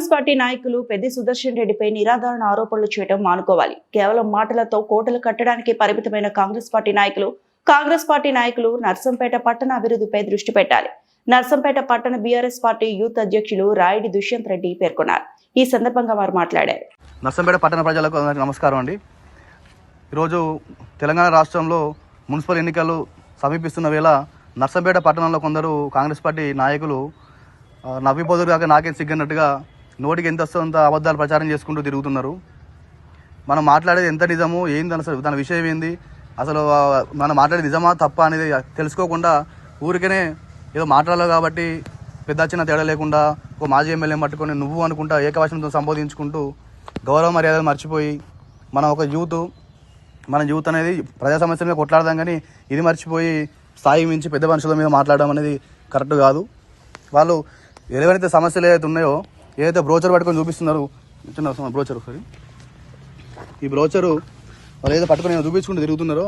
Congress party నాయకులు పెద్ది సుదర్శన్ రెడ్డిపై నిరాధారణ ఆరోపణలు చేయడం మానుకోవాలి. కేవలం మాటలతో కోటలు కట్టడానికి పరిమితమైన కాంగ్రెస్ పార్టీ నాయకులు నర్సంపేట పట్టణ అభివృద్ధిపై దృష్టి పెట్టాలి. నర్సంపేట పట్టణ బీఆర్ఎస్ పార్టీ యూత్ అధ్యక్షులు రాయుడి దుష్యంత్ రెడ్డి పేర్కొన్నారు. ఈ సందర్భంగా వారు మాట్లాడారు. నర్సంపేట పట్టణ ప్రజలకు నమస్కారం అండి. ఈరోజు తెలంగాణ రాష్ట్రంలో మున్సిపల్ ఎన్నికలు సమీపిస్తున్న వేళ నర్సంపేట పట్టణంలో కొందరు కాంగ్రెస్ పార్టీ నాయకులు నవ్విపోదురు కాక నాకేం సిగ్గన్నట్టుగా నోటికి ఎంత వస్తుందో అబద్ధాలు ప్రచారం చేసుకుంటూ తిరుగుతున్నారు. మనం మాట్లాడేది ఎంత నిజము, ఏంది అసలు దాని విషయం ఏంది, అసలు మనం మాట్లాడేది నిజమా తప్ప అనేది తెలుసుకోకుండా ఊరికనే ఏదో మాట్లాడాలి కాబట్టి పెద్ద చిన్న తేడా లేకుండా ఒక మాజీ ఎమ్మెల్యే పట్టుకొని నువ్వు అనుకుంటా ఏకవచనంతో సంబోధించుకుంటూ గౌరవ మర్యాదలు మర్చిపోయి మనం ఒక మన యూత్ అనేది ప్రజా సమస్యల మీద కొట్లాడదాం, కానీ ఇది మర్చిపోయి స్థాయి మించి పెద్ద మనుషుల మీద మాట్లాడడం అనేది కరెక్ట్ కాదు. వాళ్ళు ఏవైతే సమస్యలు ఏదైతే ఉన్నాయో, ఏదైతే బ్రోచర్ పట్టుకొని చూపిస్తున్నారు, చిన్న బ్రోచర్ ఒకసారి ఈ బ్రోచరు వాళ్ళు ఏదో పట్టుకొని చూపించుకుంటూ తిరుగుతున్నారో,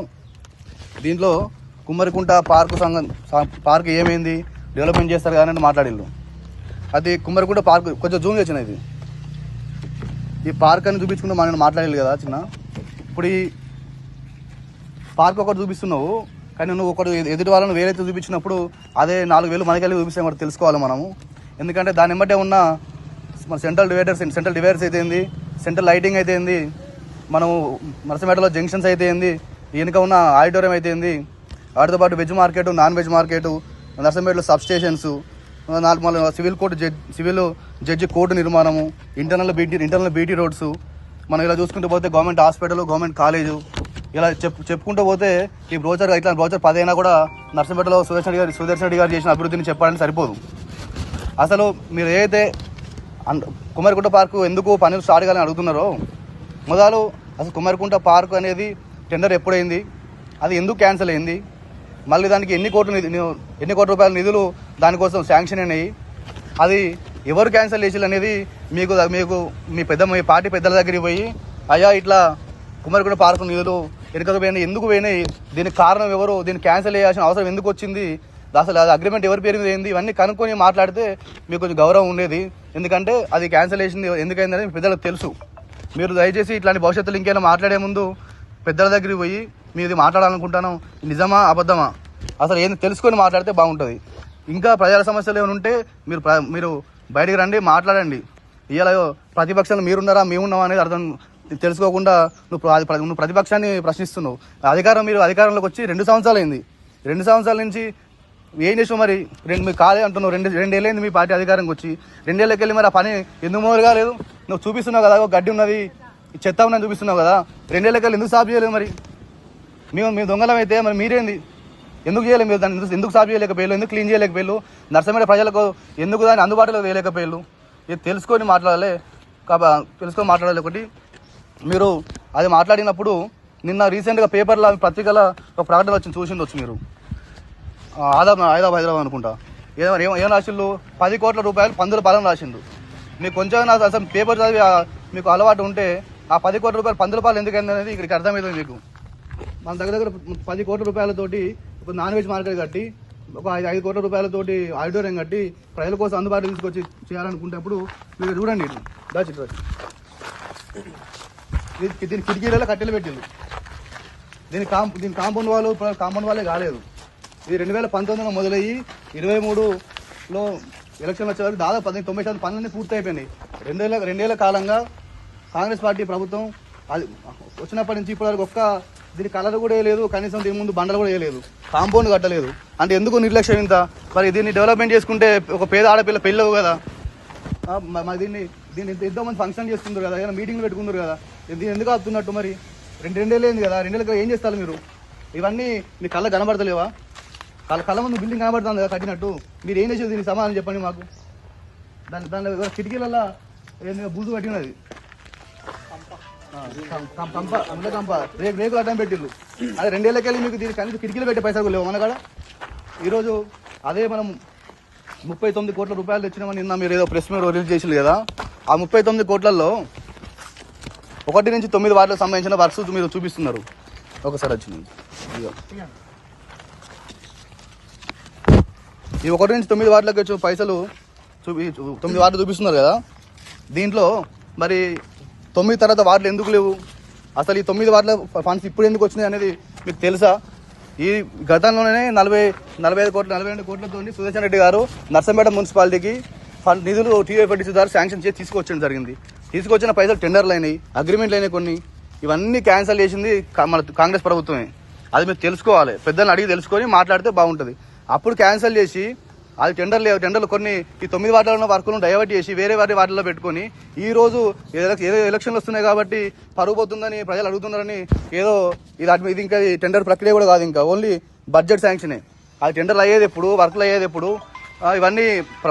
దీంట్లో కుమ్మరికుంట పార్క్ ఏమైంది, డెవలప్మెంట్ చేస్తారు కానీ మాట్లాడిళ్ళు. అది కుమ్మరికుంట పార్క్ కొంచెం జూమ్ చేసిన ఈ పార్క్ అని చూపించుకుంటూ మనం మాట్లాడాలి కదా చిన్న. ఇప్పుడు ఈ పార్క్ ఒకటి చూపిస్తున్నావు, కానీ నువ్వు ఒకటి ఎదుటి వాళ్ళని వేరైతే చూపించినప్పుడు అదే 4,000 మనకెళ్ళి చూపిస్తే కూడా తెలుసుకోవాలి మనము. ఎందుకంటే దాని బట్టే ఉన్న మన సెంట్రల్ డివైడర్స్ అయితే ఏంది, సెంట్రల్ లైటింగ్ అయితే ఏంది, మనము నర్సంపేటలో జంక్షన్స్ అయితే ఏంది, వెనుక ఉన్న ఆడిటోరియం అయితే ఏంది, వాటితో పాటు veg market, non veg market, నర్సంపేటలో sub stations, civil judge court నిర్మాణము, ఇంటర్నల్ బీటీ రోడ్స్, మనం ఇలా చూసుకుంటూ పోతే గవర్నమెంట్ హాస్పిటల్, గవర్నమెంట్ కాలేజు, ఇలా చెప్పుకుంటూ పోతే ఈ బ్రోచర్ 10 అయినా కూడా నర్సంపేటలో సుదర్శన్ రెడ్డి గారు చేసిన అభివృద్ధిని చెప్పడానికి సరిపోదు. అసలు మీరు ఏదైతే కుమ్మరికుంట పార్కు ఎందుకు పనులు స్టార్ట్ కావాలని అడుగుతున్నారో, మొదలు అసలు కుమ్మరికుంట పార్కు అనేది టెండర్ ఎప్పుడైంది, అది ఎందుకు క్యాన్సిల్ అయింది, మళ్ళీ దానికి ఎన్ని కోట్ల రూపాయల నిధులు దానికోసం శాంక్షన్ అయినాయి, అది ఎవరు క్యాన్సిల్ చేసిల్లు అనేది మీకు మీ పార్టీ పెద్దల దగ్గరికి పోయి, అయ్యా ఇట్లా కుమ్మరికుంట పార్కు నిధులు వెనుకకు పోయినాయి, ఎందుకు పోయినాయి, దీనికి కారణం ఎవరు, దీన్ని క్యాన్సిల్ చేయాల్సిన అవసరం ఎందుకు వచ్చింది, అసలు అది అగ్రిమెంట్ ఎవరి పేరు మీద ఏంది, ఇవన్నీ కనుక్కొని మాట్లాడితే మీకు కొంచెం గౌరవం ఉండేది. ఎందుకంటే అది క్యాన్సిలేషన్ ఎందుకైందని పెద్దలకు తెలుసు. మీరు దయచేసి ఇట్లాంటి భవిష్యత్తులో ఇంకైనా మాట్లాడే ముందు పెద్దల దగ్గరికి పోయి మీరు మాట్లాడాలనుకుంటాను, నిజమా అబద్ధమా అసలు ఏంది తెలుసుకొని మాట్లాడితే బాగుంటుంది. ఇంకా ప్రజల సమస్యలు ఏమైనా ఉంటే మీరు బయటికి రండి, మాట్లాడండి. ఇవాళ ప్రతిపక్షాలు మీరున్నారా మేమున్నామా అనేది అర్థం తెలుసుకోకుండా నువ్వు ప్రతిపక్షాన్ని ప్రశ్నిస్తున్నావు. మీరు అధికారంలోకి వచ్చి 2 సంవత్సరాలు అయింది. 2 సంవత్సరాల నుంచి ఏం చేసావు మరి? మీరు కాలే అంటున్నావు. 2 ఏళ్ళైంది మీ పార్టీ అధికారంకి వచ్చి. 2 ఏళ్ళకి వెళ్ళి మరి ఆ పని ఎందుకు మొదలు కాలేదు? నువ్వు చూపిస్తున్నావు కదా, గడ్డి ఉన్నది, చెత్త ఉన్నది చూపిస్తున్నావు కదా, 2 ఏళ్ళకి వెళ్ళి ఎందుకు సాఫ్ చేయలేదు? మరి మేము దొంగలం అయితే మరి మీరేంది ఎందుకు చేయలేదు? మీరు దాన్ని ఎందుకు సాఫ్ చేయలేకపోయారు, ఎందుకు క్లీన్ చేయలేకపోయారు, నర్సంపేట ప్రజలకు ఎందుకు దాన్ని అందుబాటులో వేయలేకపోయారు? ఇది తెలుసుకొని మాట్లాడాలి. ఒకటి మీరు అది మాట్లాడినప్పుడు నిన్న రీసెంట్గా పేపర్లో పత్రికల ఒక ప్రకటన వచ్చింది, చూసిండొచ్చు మీరు. హైదరాబాద్ అనుకుంటా ఏం రాసిండు, 10 కోట్ల రూపాయలు పందుల పాలన రాసిండు. మీకు కొంచెం అసలు పేపర్ చదివి మీకు అలవాటు ఉంటే ఆ 10 కోట్ల రూపాయలు పందుల పాలన ఎందుకైంది అనేది ఇక్కడికి అర్థమవుతుంది మీకు. మన దగ్గర 10 కోట్ల రూపాయలతోటి ఒక నాన్ వెజ్ మార్కెట్ కట్టి, ఒక 5 కోట్ల రూపాయలతోటి ఆడిటోరియం కట్టి ప్రజల కోసం అందుబాటులో తీసుకొచ్చి చేయాలనుకుంటేప్పుడు మీరు చూడండి, దీని కిటికీలలో కట్టెలు పెట్టింది. దీని కాంపౌండ్ వాళ్ళే కాలేదు. ఇది 2019లో మొదలయ్యి 23లో ఎలక్షన్లు వచ్చే వరకు దాదాపు 90% పనులన్నీ పూర్తి అయిపోయినాయి. 2 ఏళ్ల కాలంగా కాంగ్రెస్ పార్టీ ప్రభుత్వం అది వచ్చినప్పటి నుంచి ఇప్పటి వరకు దీని కలర్ కూడా వేయలేదు, కనీసం దీని ముందు బండలు కూడా వేయలేదు, కాంపౌండ్ కట్టలేదు. అంటే ఎందుకు నిర్లక్ష్యం ఇంత? మరి దీన్ని డెవలప్మెంట్ చేసుకుంటే ఒక పేద ఆడపిల్ల పెళ్ళవు కదా, మరి దీన్ని ఎంతో మంది ఫంక్షన్ చేసుకుంటారు కదా, ఏదైనా మీటింగ్లు పెట్టుకుంటారు కదా, దీన్ని ఎందుకు ఆపుతున్నట్టు? మరి 2 ఏళ్ళేంది కదా, 2 ఏళ్ళకి ఏం చేస్తారు మీరు? ఇవన్నీ మీ కళ్ళ కనబడతలేవా? కళ్ళ ముందు బిల్డింగ్ కనబడుతుంది కదా కట్టినట్టు, మీరు ఏం చేసేది? దీనికి సమాధానం చెప్పండి మాకు. దాని కిటికీలలో బూజు పట్టినది, రేకులు అడ్డం పెట్టిళ్ళు. అదే 2 ఏళ్ళకి వెళ్ళి మీకు దీనికి కనీసం కిటికీలు పెట్టే పైసలు లేవు మన కాడ. ఈరోజు అదే మనం 39 కోట్ల రూపాయలు తెచ్చినామని నిన్న మీరు ఏదో ప్రెస్ మీద రిలీజ్ చేసిల్లు కదా, ఆ 39 కోట్లలో 1 నుంచి 9 వార్డులకు సంబంధించిన వర్క్స్ మీరు చూపిస్తున్నారు. ఒకసారి వచ్చింది ఈ 1 నుంచి 9 వార్డులకు వచ్చే పైసలు 9 వార్డులు చూపిస్తున్నారు కదా, దీంట్లో మరి 9 తర్వాత వార్డులు ఎందుకు లేవు, అసలు ఈ 9 వార్డుల ఫండ్స్ ఇప్పుడు ఎందుకు వచ్చినాయి అనేది మీకు తెలుసా? ఈ గతంలోనే 42 కోట్లతో సుదర్శన్ రెడ్డి గారు నర్సంపేట మున్సిపాలిటీకి ఫండ్ నిధులు టీఎఫ్ఐడిసి ద్వారా శాంక్షన్ చేసి తీసుకొచ్చడం జరిగింది. తీసుకొచ్చిన పైసలు టెండర్లు అయినాయి, అగ్రిమెంట్లు అయినాయి కొన్ని. ఇవన్నీ క్యాన్సిల్ చేసింది మన కాంగ్రెస్ ప్రభుత్వమే. అది మీరు తెలుసుకోవాలి, పెద్దలను అడిగి తెలుసుకొని మాట్లాడితే బాగుంటుంది. అప్పుడు క్యాన్సిల్ చేసి అది టెండర్లు కొన్ని ఈ 9 వార్డులలో ఉన్న వర్కులను డైవర్ట్ చేసి వేరే వార్డుల్లో పెట్టుకొని ఈ రోజు ఏదో ఎలక్షన్లు వస్తున్నాయి కాబట్టి పరుగు పోతుందని ప్రజలు అడుగుతున్నారని ఏదో ఇది ఇంకా టెండర్ ప్రక్రియ కూడా కాదు, ఇంకా ఓన్లీ బడ్జెట్ శాంక్షనే. అది టెండర్లు అయ్యేది ఎప్పుడు, వర్కులు అయ్యేది ఎప్పుడు, ఇవన్నీ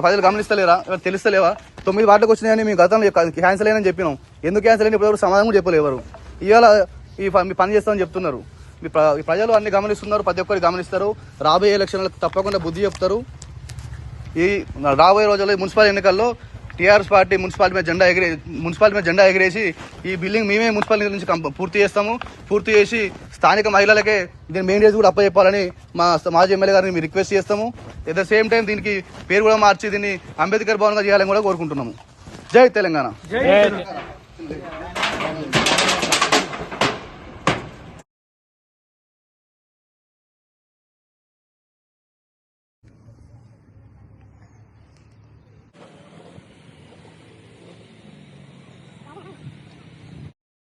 ప్రజలు గమనిస్తలేరా, తెలుస్తలేవా? 9 వార్డులకు వచ్చినాయని మేము గతంలో క్యాన్సిల్ అయినని చెప్పినాం. ఎందుకు క్యాన్సిల్ అయినా ఇప్పుడు సమాధానం కూడా చెప్పలేవారు. ఇవాళ మీ పని చేస్తామని చెప్తున్నారు. ఈ ప్రజలు అన్ని గమనిస్తున్నారు, ప్రతి ఒక్కరు గమనిస్తారు. రాబోయే ఎలక్షన్లకు తప్పకుండా బుద్ధి చెప్తారు. ఈ రాబోయే రోజుల్లో మున్సిపల్ ఎన్నికల్లో టీఆర్ఎస్ పార్టీ మున్సిపాలిటీ మీద జెండా ఎగిరేసి ఈ బిల్డింగ్ మేమే మున్సిపల్ నుంచి పూర్తి చేసి స్థానిక మహిళలకే దీన్ని మెయింటెనెన్స్ కూడా అప్పచెప్పాలని మా మాజీ ఎమ్మెల్యే గారిని మేము రిక్వెస్ట్ చేస్తాము. ఎట్ ద సేమ్ టైం దీనికి పేరు కూడా మార్చి దీన్ని అంబేద్కర్ భవన్గా చేయాలని కూడా కోరుకుంటున్నాము. జై తెలంగాణ.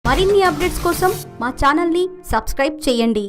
మరిన్ని అప్డేట్స్ కోసం మా ఛానల్ని సబ్స్క్రైబ్ చేయండి.